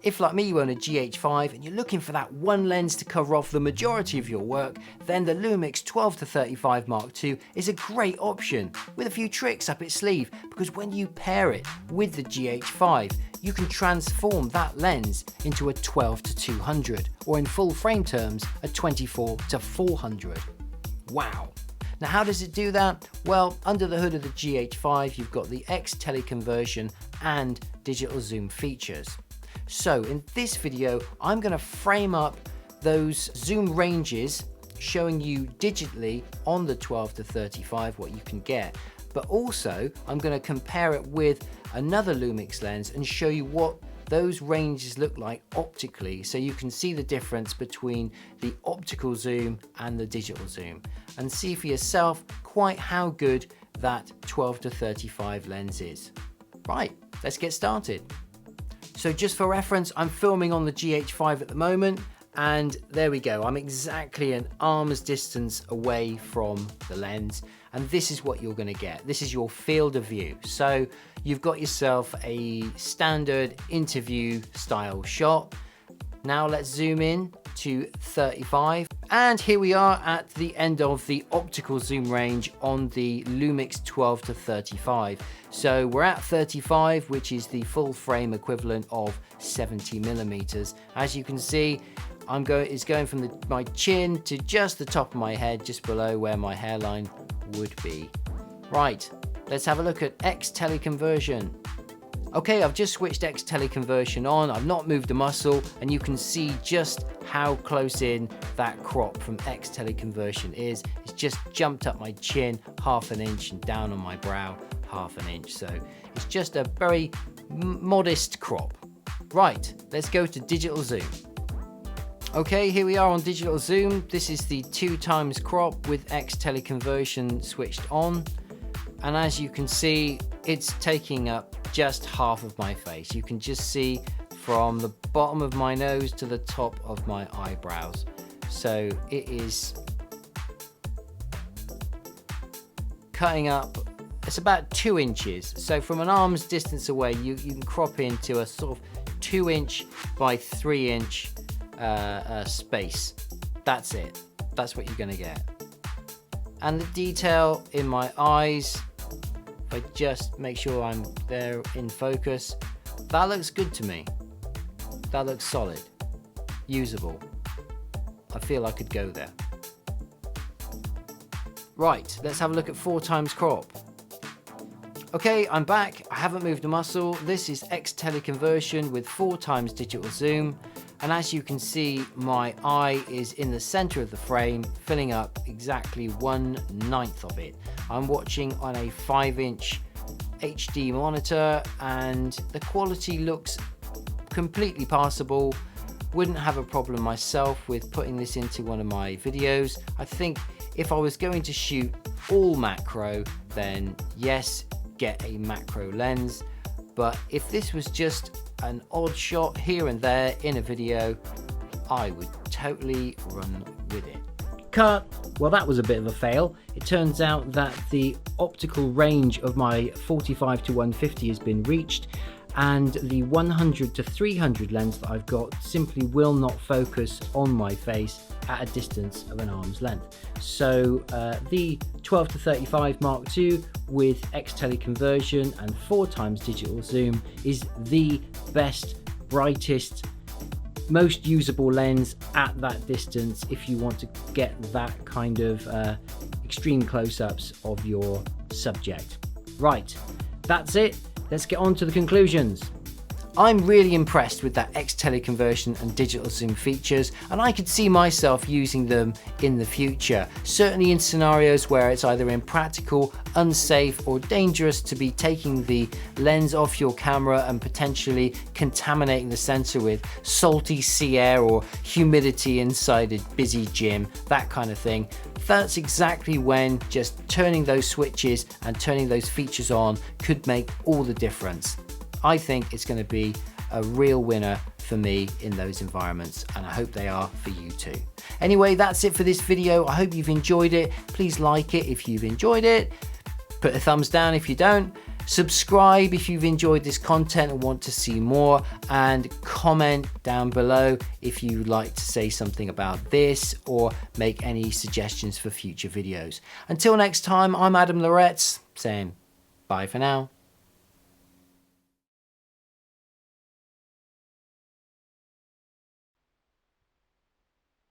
If like me you own a GH5 and you're looking for that one lens to cover off the majority of your work, then the Lumix 12-35 Mark II is a great option with a few tricks up its sleeve, because when you pair it with the GH5 you can transform that lens into a 12-200, or in full frame terms a 24-400. Wow! Now how does it do that? Well, under the hood of the GH5 you've got the X teleconversion and digital zoom features. So in this video I'm going to frame up those zoom ranges, showing you digitally on the 12-35 what you can get, but also I'm going to compare it with another Lumix lens and show you what those ranges look like optically, so you can see the difference between the optical zoom and the digital zoom, and see for yourself quite how good that 12-35 lens is. Right, let's get started. So just for reference, I'm filming on the GH5 at the moment, and there we go. I'm exactly an arm's distance away from the lens, and this is what you're going to get. This is your field of view. So you've got yourself a standard interview style shot. Now let's zoom in to 35, and here we are at the end of the optical zoom range on the Lumix 12-35. So we're at 35, which is the full frame equivalent of 70mm. As you can see, it's going from my chin to just the top of my head, just below where my hairline would be. Right, let's have a look at X teleconversion. Okay, I've just switched X teleconversion on, I've not moved a muscle, and you can see just how close in that crop from X teleconversion is. It's just jumped up my chin ½ an inch and down on my brow ½ an inch, so it's just a very modest crop. Right, let's go to digital zoom. Okay, here we are on digital zoom. This is the 2x crop with X teleconversion switched on, and as you can see, it's taking up just half of my face. You can just see from the bottom of my nose to the top of my eyebrows. So it is cutting up, it's about 2 inches. So from an arm's distance away, you can crop into a sort of 2-inch by 3-inch space. That's it. That's what you're going to get. And the detail in my eyes, if I just make sure I'm there in focus, that looks good to me. That looks solid, usable. I feel I could go there. Right, let's have a look at 4x crop. Okay, I'm back. I haven't moved a muscle. This is X teleconversion with 4x digital zoom. And as you can see, my eye is in the center of the frame, filling up exactly 1/9 of it. I'm watching on a 5-inch HD monitor, and the quality looks completely passable. Wouldn't have a problem myself with putting this into one of my videos. I think if I was going to shoot all macro, then yes, get a macro lens. But if this was just an odd shot here and there in a video, I would totally run with it. Cut! Well, that was a bit of a fail. It turns out that the optical range of my 45-150 has been reached, and the 100-300 lens that I've got simply will not focus on my face at a distance of an arm's length. So the 12-35 Mark II with X teleconversion and 4x digital zoom is the best, brightest, most usable lens at that distance if you want to get that kind of extreme close-ups of your subject. Right, that's it. Let's get on to the conclusions. I'm really impressed with that X teleconversion and digital zoom features, and I could see myself using them in the future, certainly in scenarios where it's either impractical, unsafe or dangerous to be taking the lens off your camera and potentially contaminating the sensor with salty sea air or humidity inside a busy gym, that kind of thing. That's exactly when just turning those switches and turning those features on could make all the difference. I think it's going to be a real winner for me in those environments, and I hope they are for you too. Anyway, that's it for this video. I hope you've enjoyed it. Please like it if you've enjoyed it. Put a thumbs down if you don't. Subscribe if you've enjoyed this content and want to see more, and comment down below if you'd like to say something about this or make any suggestions for future videos. Until next time, I'm Adam Loretz saying bye for now.